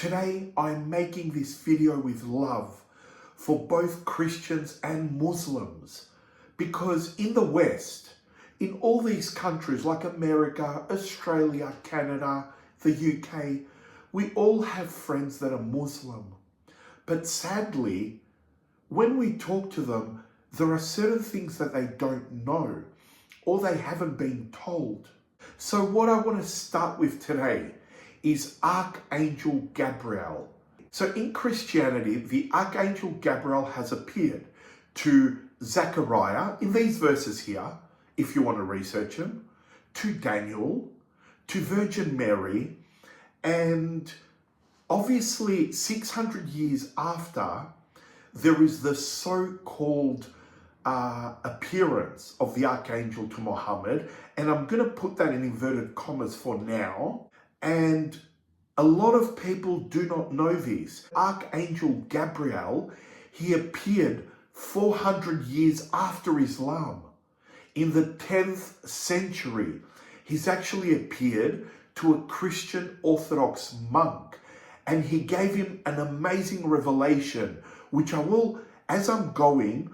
Today, I'm making this video with love for both Christians and Muslims, because in the West, in all these countries like America, Australia, Canada, the UK, we all have friends that are Muslim. But sadly, when we talk to them, there are certain things that they don't know or they haven't been told. So what I want to start with today is Archangel Gabriel. So in Christianity, the Archangel Gabriel has appeared to Zechariah in these verses here, if you want to research them, to Daniel, to Virgin Mary, and obviously 600 years after, there is the so-called appearance of the Archangel to Muhammad, and I'm going to put that in inverted commas for now. And a lot of people do not know this. Archangel Gabriel, he appeared 400 years after Islam. In the 10th century, he's actually appeared to a Christian Orthodox monk, and he gave him an amazing revelation, which I will, as I'm going,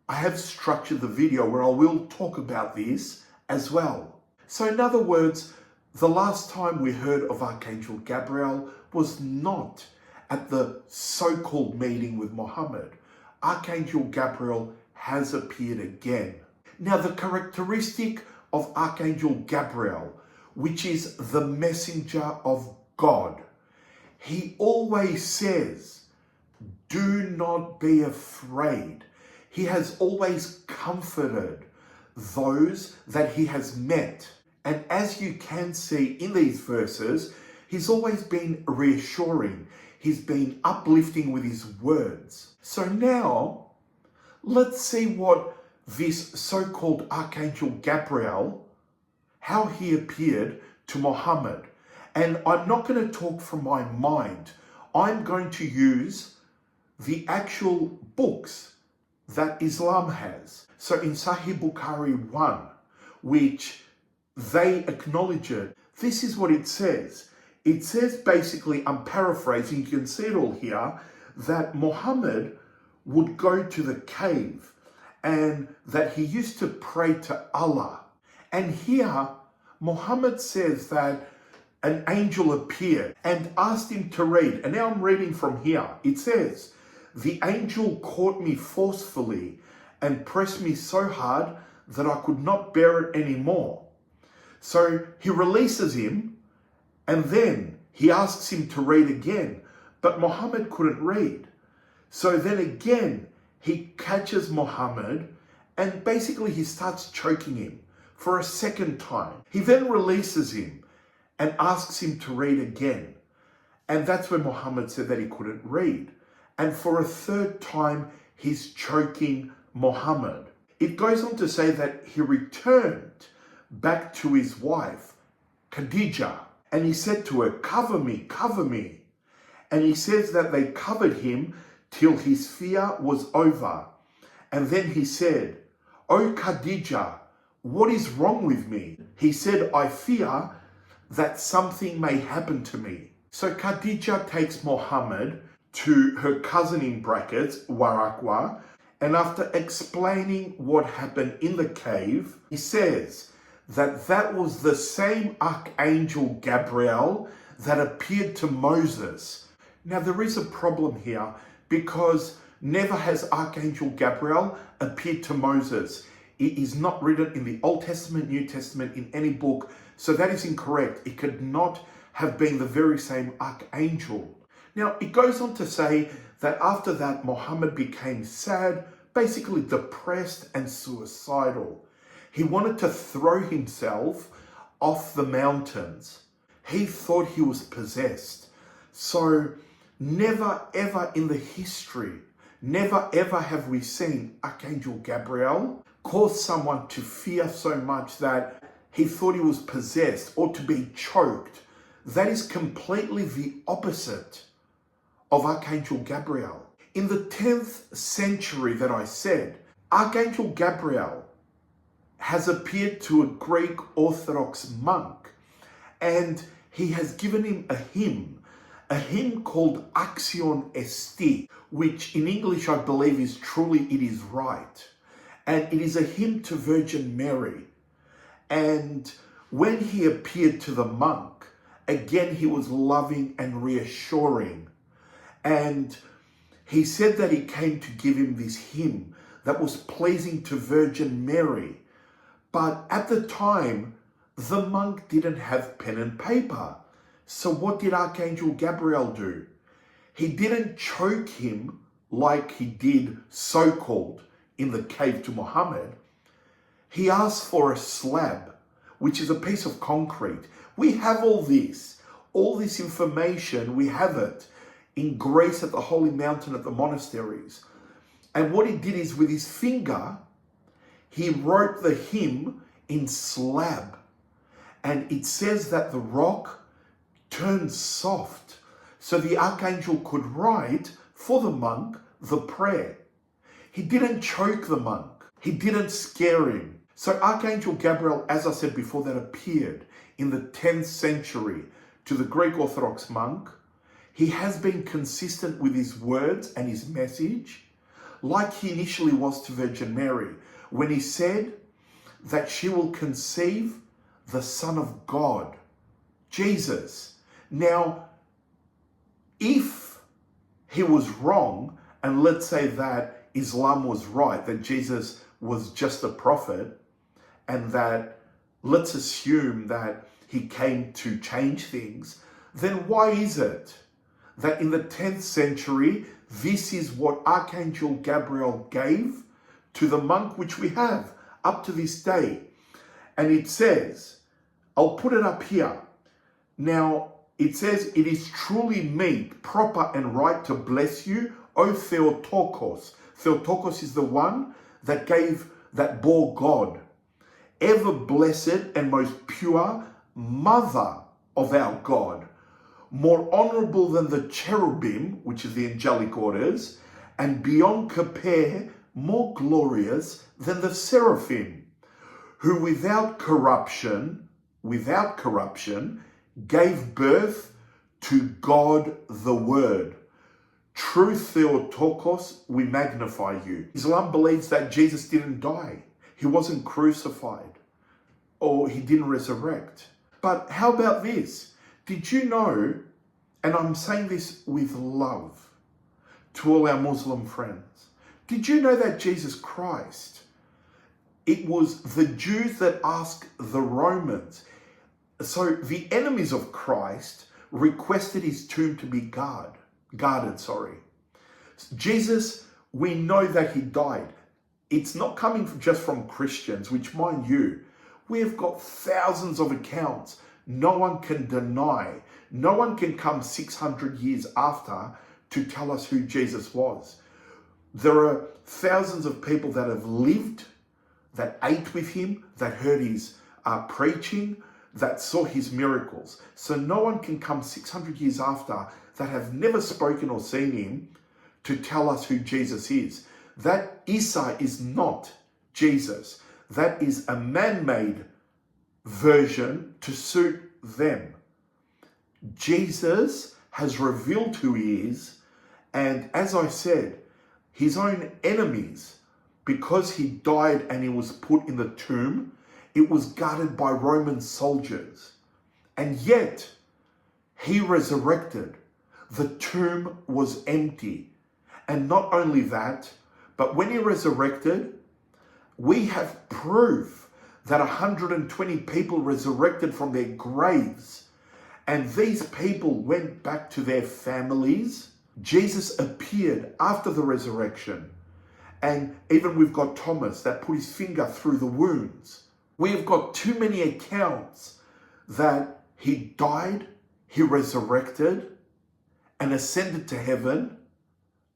I have structured the video where I will talk about this as well. So in other words, the last time we heard of Archangel Gabriel was not at the so-called meeting with Muhammad. Archangel Gabriel has appeared again. Now, the characteristic of Archangel Gabriel, which is the messenger of God, he always says, do not be afraid. He has always comforted those that he has met. And as you can see in these verses, he's always been reassuring. He's been uplifting with his words. So now, let's see what this so-called Archangel Gabriel, how he appeared to Muhammad. And I'm not going to talk from my mind. I'm going to use the actual books that Islam has. So in Sahih Bukhari 1, which they acknowledge it, this is what it says. It says basically, I'm paraphrasing, you can see it all here, that Muhammad would go to the cave and that he used to pray to Allah. And here, Muhammad says that an angel appeared and asked him to read. And now I'm reading from here. It says, the angel caught me forcefully and pressed me so hard that I could not bear it anymore. So he releases him and then he asks him to read again, but Muhammad couldn't read. So then again, he catches Muhammad and basically he starts choking him for a second time. He then releases him and asks him to read again. And that's when Muhammad said that he couldn't read. And for a third time, he's choking Muhammad. It goes on to say that he returned back to his wife, Khadija, and he said to her, cover me, cover me. And he says that they covered him till his fear was over. And then he said, "O Khadija, what is wrong with me?" He said, "I fear that something may happen to me." So Khadija takes Muhammad to her cousin in brackets, Waraqwa, and after explaining what happened in the cave, he says that that was the same Archangel Gabriel that appeared to Moses. Now there is a problem here, because never has Archangel Gabriel appeared to Moses. It is not written in the Old Testament, New Testament, in any book, so that is incorrect. It could not have been the very same Archangel. Now, it goes on to say that after that, Muhammad became sad, basically depressed and suicidal. He wanted to throw himself off the mountains. He thought he was possessed. So never ever in the history, never ever have we seen Archangel Gabriel cause someone to fear so much that he thought he was possessed or to be choked. That is completely the opposite of Archangel Gabriel. In the 10th century that I said, Archangel Gabriel has appeared to a Greek Orthodox monk, and he has given him a hymn, a hymn called Action Esti, which in English I believe is Truly It Is Right. And it is a hymn to Virgin Mary. And when he appeared to the monk, again he was loving and reassuring. And he said that he came to give him this hymn that was pleasing to Virgin Mary. But at the time, the monk didn't have pen and paper. So what did Archangel Gabriel do? He didn't choke him like he did, so-called, in the cave to Muhammad. He asked for a slab, which is a piece of concrete. We have all this information, we have it in Greece at the Holy Mountain at the monasteries. And what he did is with his finger, he wrote the hymn in slab. And it says that the rock turned soft. So the Archangel could write for the monk the prayer. He didn't choke the monk. He didn't scare him. So Archangel Gabriel, as I said before, that appeared in the 10th century to the Greek Orthodox monk, he has been consistent with his words and his message, like he initially was to Virgin Mary, when he said that she will conceive the Son of God, Jesus. Now, if he was wrong, and let's say that Islam was right, that Jesus was just a prophet, and that let's assume that he came to change things, then why is it that in the 10th century, this is what Archangel Gabriel gave to the monk, which we have up to this day? And it says, I'll put it up here. Now, it says, it is truly meet, proper and right to bless you, O Theotokos. Theotokos is the one that bore God. Ever blessed and most pure mother of our God, more honorable than the cherubim, which is the angelic orders, and beyond compare, more glorious than the seraphim, who without corruption, gave birth to God the Word. True Theotokos, we magnify you. Islam believes that Jesus didn't die. He wasn't crucified, or he didn't resurrect. But how about this? Did you know, and I'm saying this with love to all our Muslim friends, did you know that Jesus Christ, it was the Jews that asked the Romans, so the enemies of Christ requested his tomb to be guarded. Jesus, we know that he died. It's not coming just from Christians, which, mind you, we have got thousands of accounts. No one can deny. No one can come 600 years after to tell us who Jesus was. There are thousands of people that have lived, that ate with him, that heard his preaching, that saw his miracles. So no one can come 600 years after that have never spoken or seen him to tell us who Jesus is. That Isa is not Jesus. That is a man-made version to suit them. Jesus has revealed who he is, and as I said, his own enemies, because he died and he was put in the tomb, it was guarded by Roman soldiers. And yet, he resurrected. The tomb was empty. And not only that, but when he resurrected, we have proof that 120 people resurrected from their graves. And these people went back to their families. Jesus appeared after the resurrection. And even we've got Thomas that put his finger through the wounds. We have got too many accounts that he died, he resurrected, and ascended to heaven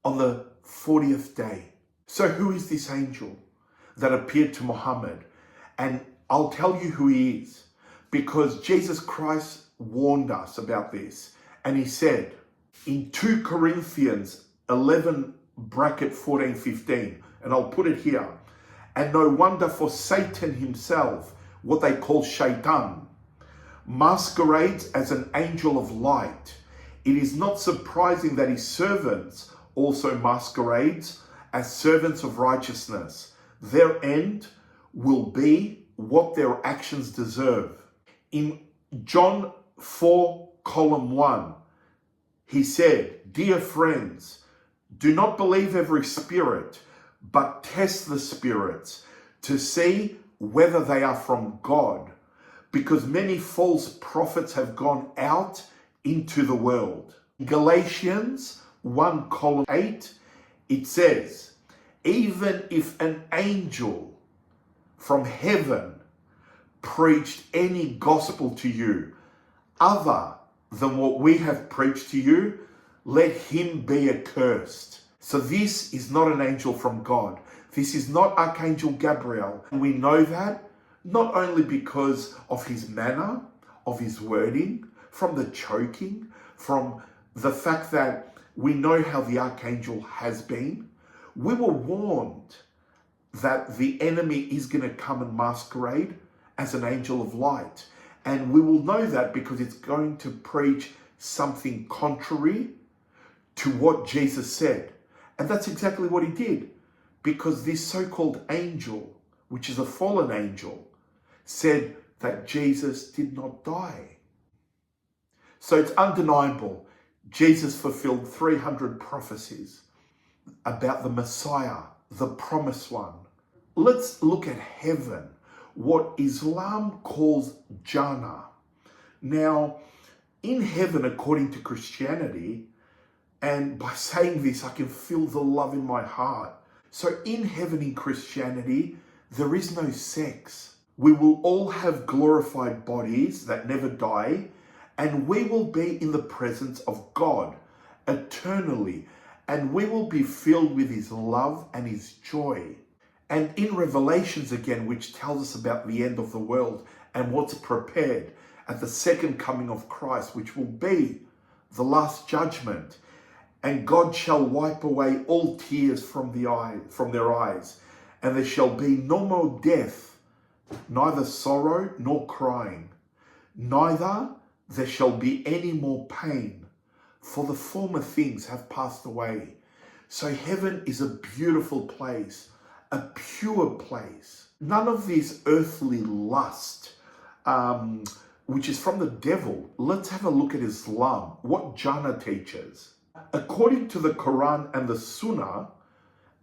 on the 40th day. So who is this angel that appeared to Muhammad? And I'll tell you who he is, because Jesus Christ warned us about this. And he said in 2 Corinthians 11, bracket 14, 15, and I'll put it here, and no wonder, for Satan himself, what they call shaitan, masquerades as an angel of light. It is not surprising that his servants also masquerades as servants of righteousness. Their end will be what their actions deserve. In John 4, column 1, he said, "Dear friends, do not believe every spirit, but test the spirits to see whether they are from God, because many false prophets have gone out into the world." In Galatians 1, column 8, it says, "Even if an angel from heaven preached any gospel to you other than what we have preached to you, let him be accursed." So this is not an angel from God. This is not Archangel Gabriel. And we know that not only because of his manner, of his wording, from the choking, from the fact that we know how the Archangel has been. We were warned that the enemy is going to come and masquerade as an angel of light. And we will know that because it's going to preach something contrary to what Jesus said. And that's exactly what he did. Because this so-called angel, which is a fallen angel, said that Jesus did not die. So it's undeniable. Jesus fulfilled 300 prophecies about the Messiah, the promised one. Let's look at heaven, what Islam calls Jannah. Now, in heaven, according to Christianity, and by saying this, I can feel the love in my heart. So in heaven in Christianity, there is no sex. We will all have glorified bodies that never die, and we will be in the presence of God eternally, and we will be filled with his love and his joy. And in Revelations again, which tells us about the end of the world and what's prepared at the second coming of Christ, which will be the last judgment, and God shall wipe away all tears from their eyes, and there shall be no more death, neither sorrow nor crying, neither there shall be any more pain, for the former things have passed away. So heaven is a beautiful place, a pure place. None of this earthly lust, which is from the devil. Let's have a look at Islam, what Jannah teaches. According to the Quran and the Sunnah,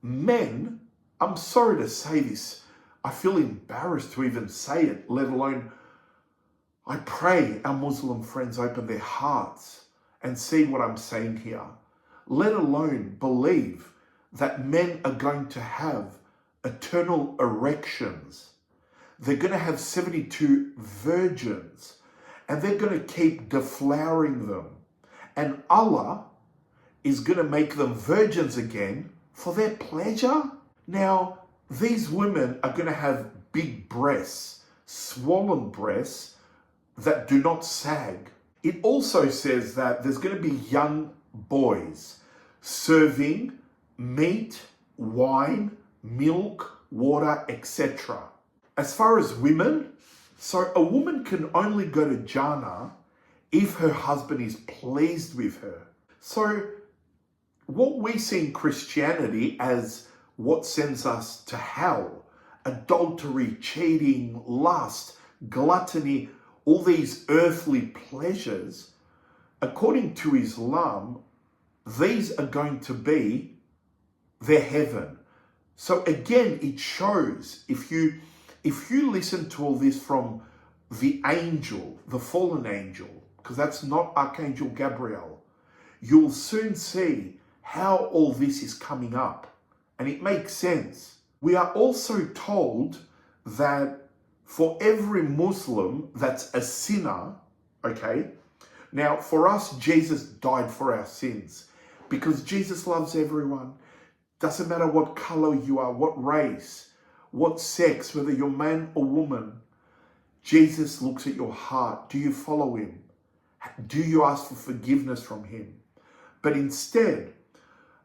men, I'm sorry to say this, I feel embarrassed to even say it, let alone I pray our Muslim friends open their hearts and see what I'm saying here. Let alone believe that men are going to have eternal erections. They're going to have 72 virgins, and they're going to keep deflowering them. And Allah is going to make them virgins again for their pleasure. Now, these women are going to have big breasts, swollen breasts that do not sag. It also says that there's going to be young boys serving meat, wine, milk, water, etc. As far as women, so a woman can only go to Jannah if her husband is pleased with her. So what we see in Christianity as what sends us to hell, adultery, cheating, lust, gluttony, all these earthly pleasures, according to Islam, these are going to be their heaven. So again, it shows, if you listen to all this from the angel, the fallen angel, because that's not Archangel Gabriel, you'll soon see how all this is coming up. And it makes sense. We are also told that for every Muslim that's a sinner, okay? Now, for us, Jesus died for our sins because Jesus loves everyone. Doesn't matter what color you are, what race, what sex, whether you're man or woman. Jesus looks at your heart. Do you follow him? Do you ask for forgiveness from him? But instead,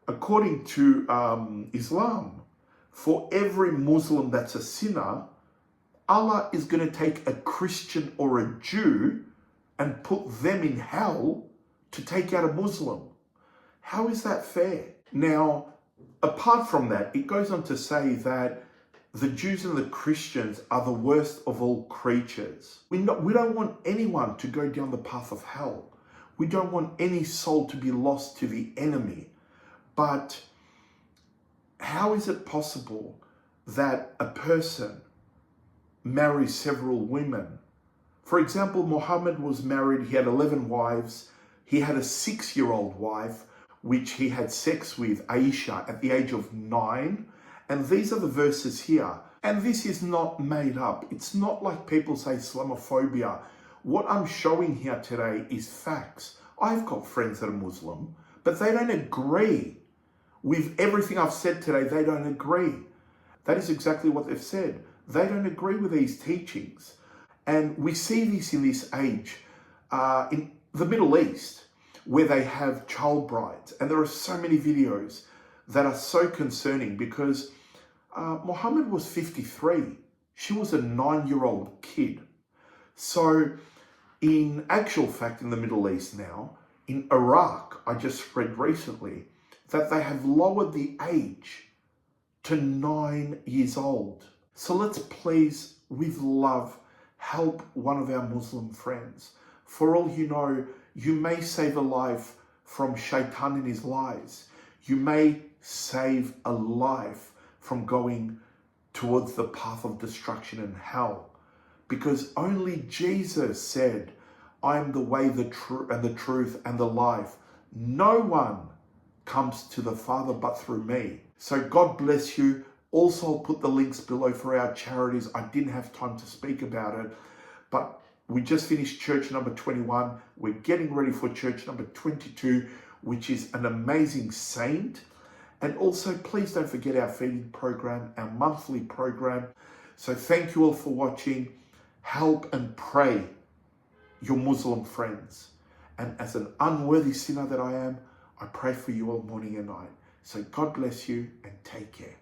according to Islam, for every Muslim that's a sinner, Allah is going to take a Christian or a Jew and put them in hell to take out a Muslim. How is that fair? Now, apart from that, it goes on to say that the Jews and the Christians are the worst of all creatures. We don't want anyone to go down the path of hell. We don't want any soul to be lost to the enemy. But how is it possible that a person marries several women? For example, Muhammad was married, he had 11 wives. He had a 6-year-old wife, which he had sex with, Aisha, at the age of 9. And these are the verses here. And this is not made up. It's not like people say Islamophobia. What I'm showing here today is facts. I've got friends that are Muslim, but they don't agree with everything I've said today. They don't agree. That is exactly what they've said. They don't agree with these teachings. And we see this in this age, in the Middle East, where they have child brides. And there are so many videos that are so concerning because Muhammad was 53. She was a 9-year-old kid. So in actual fact, in the Middle East now, in Iraq, I just read recently that they have lowered the age to 9 years old. So let's please, with love, help one of our Muslim friends. For all you know, you may save a life from shaitan and his lies. You may save a life from going towards the path of destruction and hell. Because only Jesus said, I am the way, the truth, and the life. No one comes to the Father but through me. So God bless you. Also, I'll put the links below for our charities. I didn't have time to speak about it, but we just finished church number 21. We're getting ready for church number 22, which is an amazing saint. And also, please don't forget our feeding program, our monthly program. So thank you all for watching. Help and pray your Muslim friends. And as an unworthy sinner that I am, I pray for you all morning and night. So God bless you and take care.